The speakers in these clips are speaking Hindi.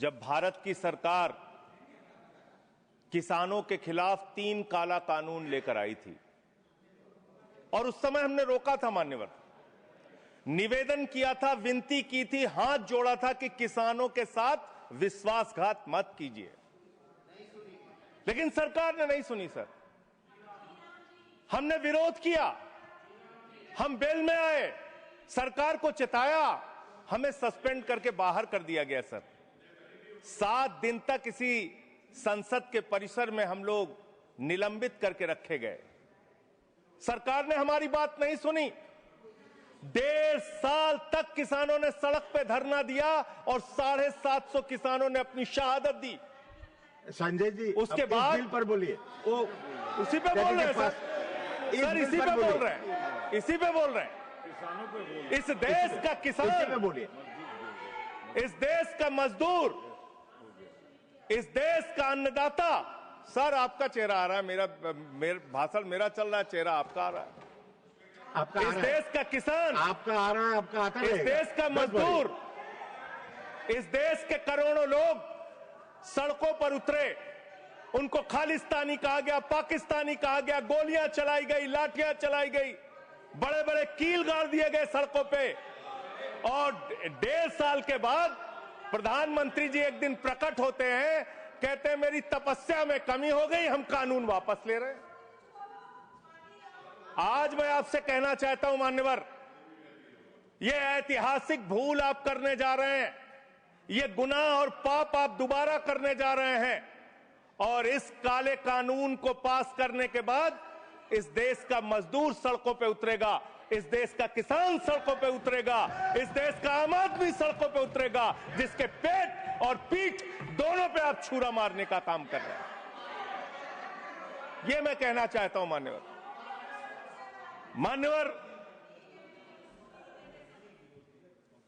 जब भारत की सरकार किसानों के खिलाफ 3 काला कानून लेकर आई थी और उस समय हमने रोका था मान्यवर, निवेदन किया था, विनती की थी, हाथ जोड़ा था कि किसानों के साथ विश्वासघात मत कीजिए, लेकिन सरकार ने नहीं सुनी। सर, हमने विरोध किया, हम बेल में आए, सरकार को चिताया, हमें सस्पेंड करके बाहर कर दिया गया। सर, 7 दिन तक इसी संसद के परिसर में हम लोग निलंबित करके रखे गए। सरकार ने हमारी बात नहीं सुनी। 1.5 साल तक किसानों ने सड़क पे धरना दिया और 750 किसानों ने अपनी शहादत दी। संजय जी, उसके बाद बिल पर बोलिए। उसी पे बोल रहे हैं सर, इसी पे बोल रहे हैं, इसी पे बोल रहे हैं। इस देश का किसान, बोलिए, इस देश का मजदूर, इस देश का अन्नदाता। सर, आपका चेहरा आ रहा है, मेरा भाषण मेरा चल रहा है, चेहरा आपका आ रहा है। आपका इस देश का किसान, आपका आ रहा है, आपका आता है। इस देश का मजदूर, इस देश के करोड़ों लोग सड़कों पर उतरे, उनको खालिस्तानी कहा गया, पाकिस्तानी कहा गया, गोलियां चलाई गई, लाठियां चलाई गई, बड़े बड़े कील गाड़ दिए गए सड़कों पे। और 1.5 साल के बाद प्रधानमंत्री जी एक दिन प्रकट होते हैं, कहते हैं मेरी तपस्या में कमी हो गई, हम कानून वापस ले रहे हैं। आज मैं आपसे कहना चाहता हूं मान्यवर, यह ऐतिहासिक भूल आप करने जा रहे हैं, यह गुनाह और पाप आप दोबारा करने जा रहे हैं। और इस काले कानून को पास करने के बाद इस देश का मजदूर सड़कों पे उतरेगा, इस देश का किसान सड़कों पे उतरेगा, इस देश का आम आदमी सड़कों पे उतरेगा, जिसके पेट और पीठ दोनों पे आप छुरा मारने का काम कर रहे हैं। ये मैं कहना चाहता हूं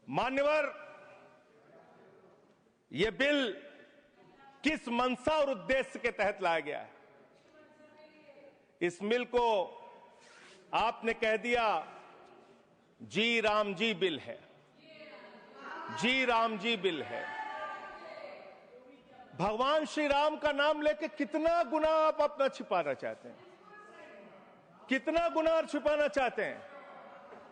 मान्यवर, यह बिल किस मंशा और उद्देश्य के तहत लाया गया है? इस बिल को आपने कह दिया जी राम जी बिल है, जी राम जी बिल है। भगवान श्री राम का नाम लेके कितना गुनाह आप अपना छिपाना चाहते हैं, कितना गुनाह छिपाना चाहते हैं?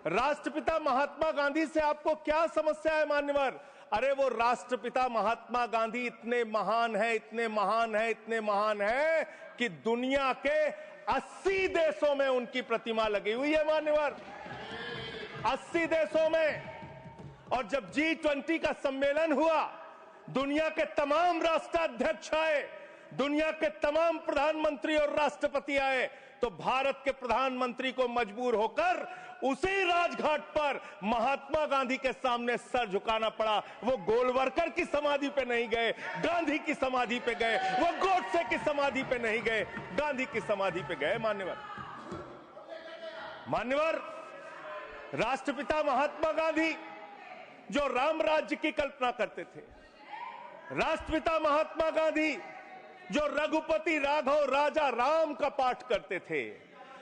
राष्ट्रपिता महात्मा गांधी से आपको क्या समस्या है मान्यवर? अरे वो राष्ट्रपिता महात्मा गांधी इतने महान है, इतने महान है, इतने महान है कि दुनिया के 80 देशों में उनकी प्रतिमा लगी हुई है मान्यवर, 80 देशों में। और जब G20 का सम्मेलन हुआ, दुनिया के तमाम राष्ट्राध्यक्ष आए, दुनिया के तमाम प्रधानमंत्री और राष्ट्रपति आए, तो भारत के प्रधानमंत्री को मजबूर होकर उसी राजघाट पर महात्मा गांधी के सामने सर झुकाना पड़ा। वो गोलवरकर की समाधि पे नहीं गए, गांधी की समाधि पे गए। वो गोडसे की समाधि पे नहीं गए, गांधी की समाधि पे गए। मान्यवर, राष्ट्रपिता महात्मा गांधी जो राम राज्य की कल्पना करते थे, राष्ट्रपिता महात्मा गांधी जो रघुपति राघव राजा राम का पाठ करते थे,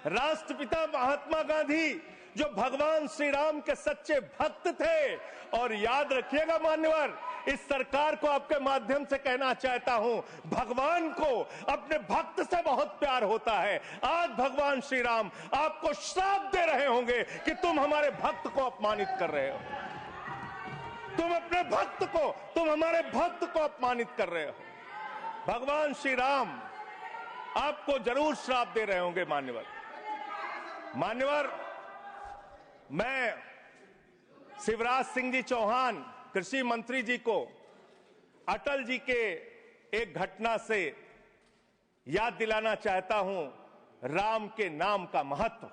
राष्ट्रपिता महात्मा गांधी जो भगवान श्री राम के सच्चे भक्त थे। और याद रखिएगा मान्यवर, इस सरकार को आपके माध्यम से कहना चाहता हूं, भगवान को अपने भक्त से बहुत प्यार होता है। आज भगवान श्री राम आपको श्राप दे रहे होंगे कि तुम हमारे भक्त को अपमानित कर रहे हो, तुम अपने भक्त को, तुम हमारे भक्त को अपमानित कर रहे हो। भगवान श्री राम आपको जरूर श्राप दे रहे होंगे मान्यवर, मैं शिवराज सिंह जी चौहान कृषि मंत्री जी को अटल जी के एक घटना से याद दिलाना चाहता हूं, राम के नाम का महत्व।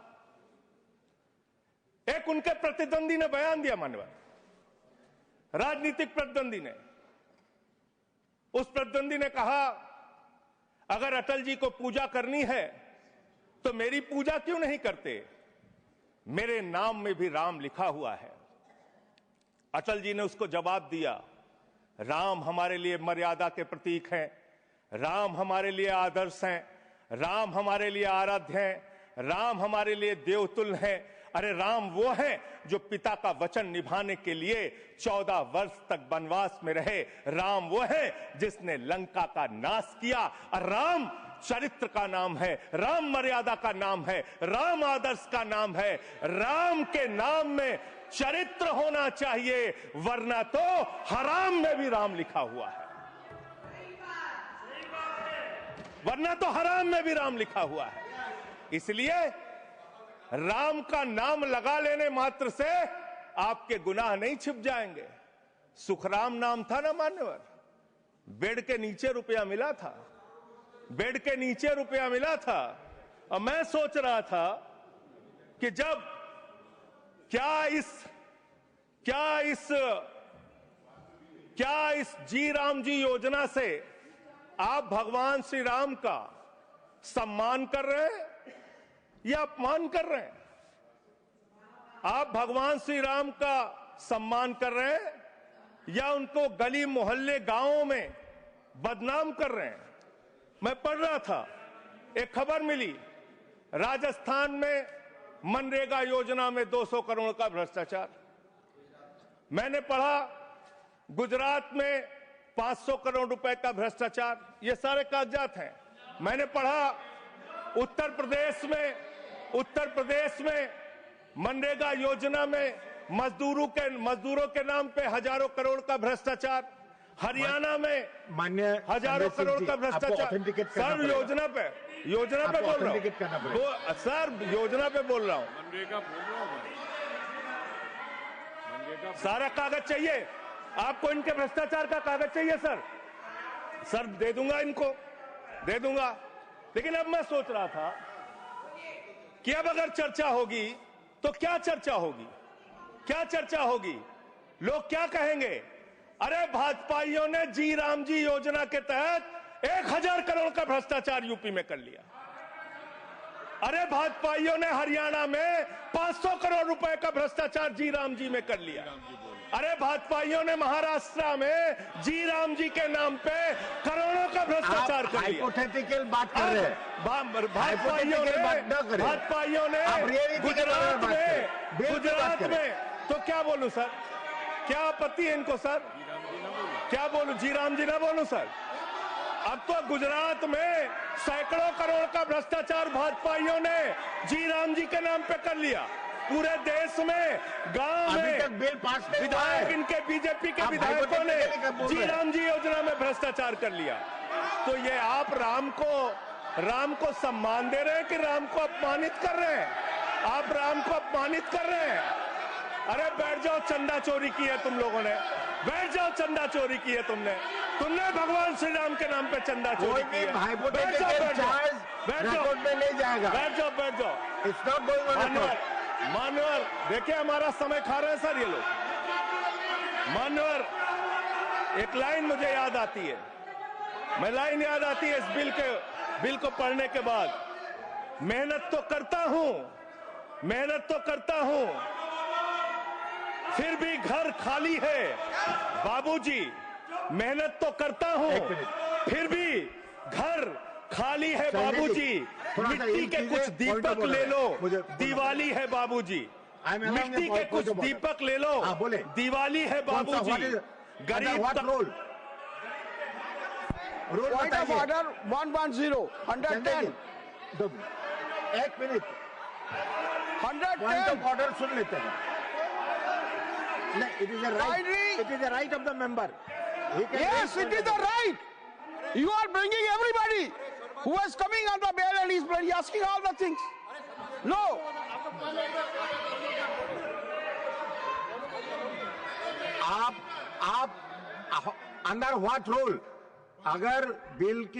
एक उनके प्रतिद्वंदी ने बयान दिया मान्यवर, राजनीतिक प्रतिद्वंदी ने, उस प्रतिद्वंदी ने कहा अगर अटल जी को पूजा करनी है तो मेरी पूजा क्यों नहीं करते, मेरे नाम में भी राम लिखा हुआ है। अटल जी ने उसको जवाब दिया, राम हमारे लिए मर्यादा के प्रतीक हैं, राम हमारे लिए आदर्श हैं, राम हमारे लिए आराध्य हैं, राम हमारे लिए देवतुल्य हैं। अरे राम वो हैं जो पिता का वचन निभाने के लिए 14 वर्ष तक वनवास में रहे। राम वो हैं जिसने लंका का नाश किया। और राम चरित्र का नाम है, राम मर्यादा का नाम है, राम आदर्श का नाम है। राम के नाम में चरित्र होना चाहिए, वरना तो हराम में भी राम लिखा हुआ है, वरना तो हराम में भी राम लिखा हुआ है। इसलिए राम का नाम लगा लेने मात्र से आपके गुनाह नहीं छिप जाएंगे। सुखराम नाम था ना मान्यवर, बेड के नीचे रुपया मिला था, बेड के नीचे रुपया मिला था। और मैं सोच रहा था कि जब क्या इस जी राम जी योजना से आप भगवान श्री राम का सम्मान कर रहे हैं या अपमान कर रहे हैं? आप भगवान श्री राम का सम्मान कर रहे हैं या उनको गली मोहल्ले गांवों में बदनाम कर रहे हैं? मैं पढ़ रहा था, एक खबर मिली, राजस्थान में मनरेगा योजना में 200 करोड़ का भ्रष्टाचार। मैंने पढ़ा गुजरात में 500 करोड़ रुपए का भ्रष्टाचार। ये सारे कागजात हैं। मैंने पढ़ा उत्तर प्रदेश में मनरेगा योजना में मजदूरों के नाम पे हजारों करोड़ का भ्रष्टाचार। हरियाणा में मान्य हजारों करोड़ का भ्रष्टाचार। सर योजना पे बोल रहा हूँ, सर योजना पे बोल रहा हूँ। सारा कागज चाहिए आपको, इनके भ्रष्टाचार का कागज चाहिए सर दे दूंगा, इनको दे दूंगा। लेकिन अब मैं सोच रहा था कि अब अगर चर्चा होगी तो क्या चर्चा होगी? लोग क्या कहेंगे? अरे भाजपाइयों ने जी राम जी योजना के तहत 1000 करोड़ का भ्रष्टाचार यूपी में कर लिया। अरे भाजपाइयों ने हरियाणा में 500 करोड़ रुपए का भ्रष्टाचार जी राम जी में कर लिया। अरे भाजपाइयों ने महाराष्ट्र में जी राम जी के नाम पे करोड़ों का भ्रष्टाचार कर लिया। हाइपोथेटिकल बात कर रहे हैं। भाजपाइयों ने गुजरात में तो क्या बोलूं सर? क्या आपत्ति है इनको सर? क्या बोलूं? जी राम जी ना बोलूं सर? अब तो गुजरात में सैकड़ों करोड़ का भ्रष्टाचार भाजपाइयों ने जी राम जी के नाम पे कर लिया। पूरे देश में गांव में बिल पास विधायक, इनके बीजेपी के विधायकों ने जी राम जी योजना में भ्रष्टाचार कर लिया। तो ये आप राम को सम्मान दे रहे हैं कि राम को अपमानित कर रहे हैं? आप राम को अपमानित कर रहे हैं। अरे बैठ जाओ, चंदा चोरी की है तुम लोगों ने, बैठ जाओ, चंदा चोरी की है तुमने भगवान श्री राम के नाम पे चंदा चोरी की है। बैठ जाओ, बैठ जाओ। मान्यवर देखिए, हमारा समय खा रहे हैं सर ये लोग। मान्यवर, एक लाइन मुझे याद आती है, इस बिल को पढ़ने के बाद। मेहनत तो करता हूं, फिर भी घर खाली है बाबूजी। मेहनत तो करता हूं, फिर भी घर खाली है बाबूजी। मिट्टी के कुछ दीपक ले लो, दिवाली है बाबूजी। मिट्टी के कुछ दीपक ले लो, दिवाली है बाबूजी। गरीब Point of order 110, 110. 1 minute 110. Point of order सुन लेते हैं। It is the right of the member. Yes, it is the right. You are bringing everybody who is coming on the bail and is asking all the things. No. आप अंडर व्हाट रूल? अगर बिल की